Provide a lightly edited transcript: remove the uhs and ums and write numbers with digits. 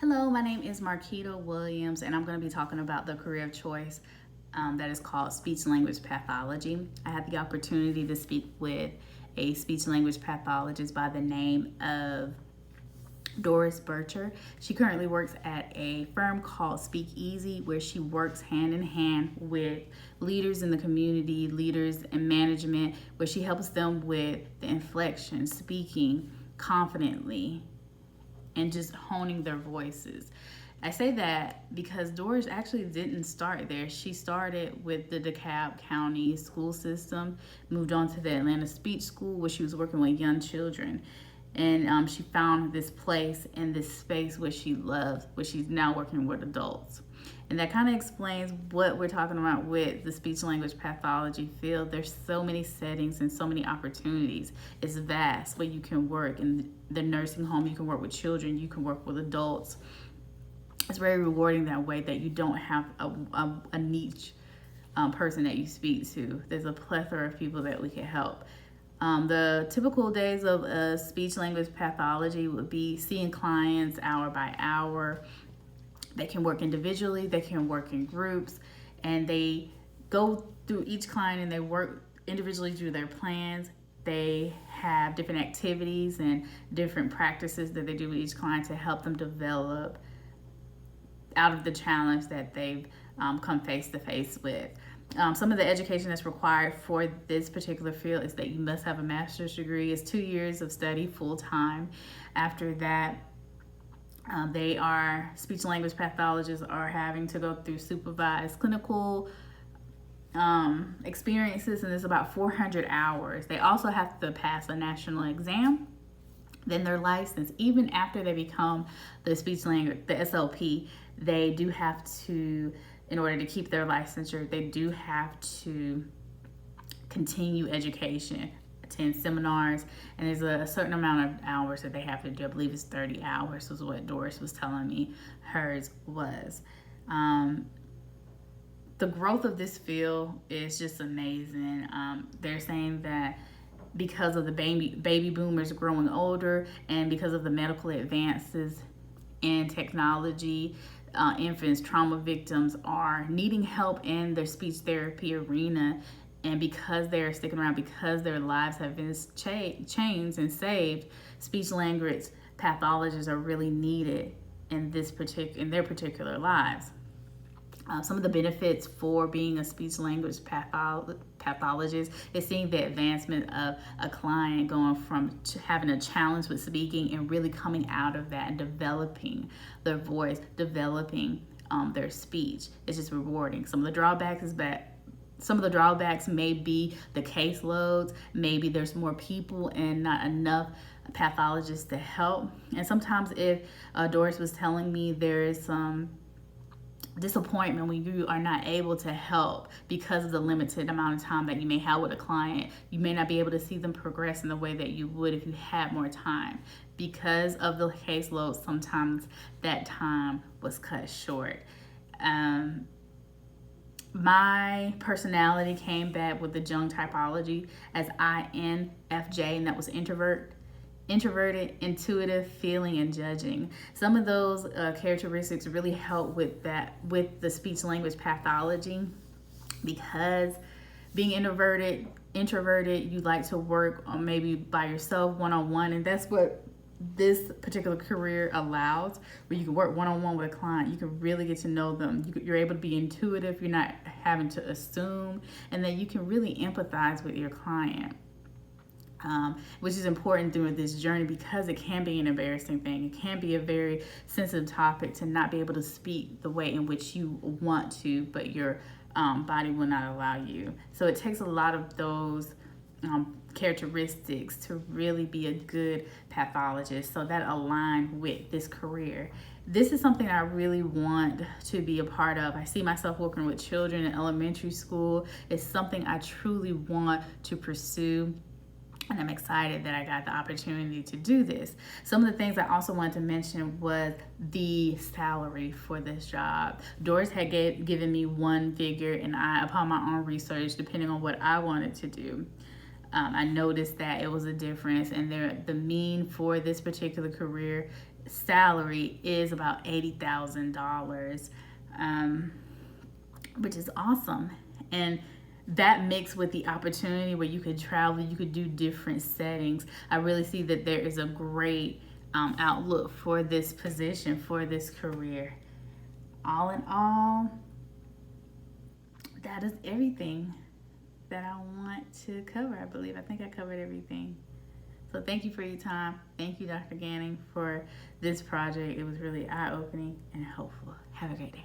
Hello, my name is Marquita Williams, and I'm going to be talking about the career of choice that is called speech language pathology. I had the opportunity to speak with a speech language pathologist by the name of Doris Bircher. She currently works at a firm called Speak Easy, where she works hand in hand with leaders in the community, leaders in management, where she helps them with the inflection, speaking confidently, and just honing their voices. I say that because Doris actually didn't start there. She started with the DeKalb County school system, moved on to the Atlanta Speech School where she was working with young children. And she found this place and this space where she loves, where she's now working with adults. And that kind of explains what we're talking about with the speech language pathology field. There's so many settings and so many opportunities. It's vast where you can work. In the nursing home, you can work with children, you can work with adults. It's very rewarding that way, that you don't have a niche person that you speak to. There's a plethora of people that we can help. The typical days of speech language pathology would be seeing clients hour by hour. They can work individually, they can work in groups, and they go through each client and they work individually through their plans. They have different activities and different practices that they do with each client to help them develop out of the challenge that they've come face to face with. Some of the education that's required for this particular field is that you must have a master's degree. It's 2 years of study full time. After that, speech language pathologists are having to go through supervised clinical experiences, and it's about 400 hours. They also have to pass a national exam. Then they're licensed. Even after they become the speech language, the SLP, they do have to, in order to keep their licensure, they do have to continue education, attend seminars, and there's a certain amount of hours that they have to do. I believe it's 30 hours was what Doris was telling me hers was. The growth of this field is just amazing. They're saying that because of the baby boomers growing older and because of the medical advances in technology, infants, trauma victims are needing help in their speech therapy arena. And because they're sticking around, because their lives have been changed and saved, speech language pathologists are really needed in their particular lives. Some of the benefits for being a speech language pathologist is seeing the advancement of a client going from having a challenge with speaking and really coming out of that and developing their voice, developing their speech. It's just rewarding. Some of the drawbacks may be the caseloads. Maybe there's more people and not enough pathologists to help. And sometimes, if Doris was telling me, there is some disappointment when you are not able to help because of the limited amount of time that you may have with a client. You may not be able to see them progress in the way that you would if you had more time. Because of the caseload, sometimes that time was cut short. My personality came back with the Jung typology as INFJ, and that was introverted, intuitive, feeling, and judging. Some of those characteristics really help with the speech language pathology, because being introverted, you like to work on maybe by yourself, one-on-one, and that's what this particular career allows, where you can work one-on-one with a client. You can really get to know them. You're able to be intuitive. You're not having to assume, and then you can really empathize with your client. Which is important during this journey, because it can be an embarrassing thing. It can be a very sensitive topic to not be able to speak the way in which you want to, but your body will not allow you. So it takes a lot of those characteristics to really be a good pathologist, so that align with this career. This is something I really want to be a part of. I see myself working with children in elementary school. It's something I truly want to pursue. And I'm excited that I got the opportunity to do this. Some of the things I also wanted to mention was the salary for this job. Doris had given me one figure, and upon my own research, depending on what I wanted to do, I noticed that it was a difference, and the mean for this particular career salary is about $80,000, which is awesome. And that mixed with the opportunity where you could travel, you could do different settings. I really see that there is a great outlook for this position, for this career. All in all, that is everything that I want to cover. I think I covered everything. So thank you for your time. Thank you, Dr. Ganning, for this project. It was really eye-opening and helpful. Have a great day.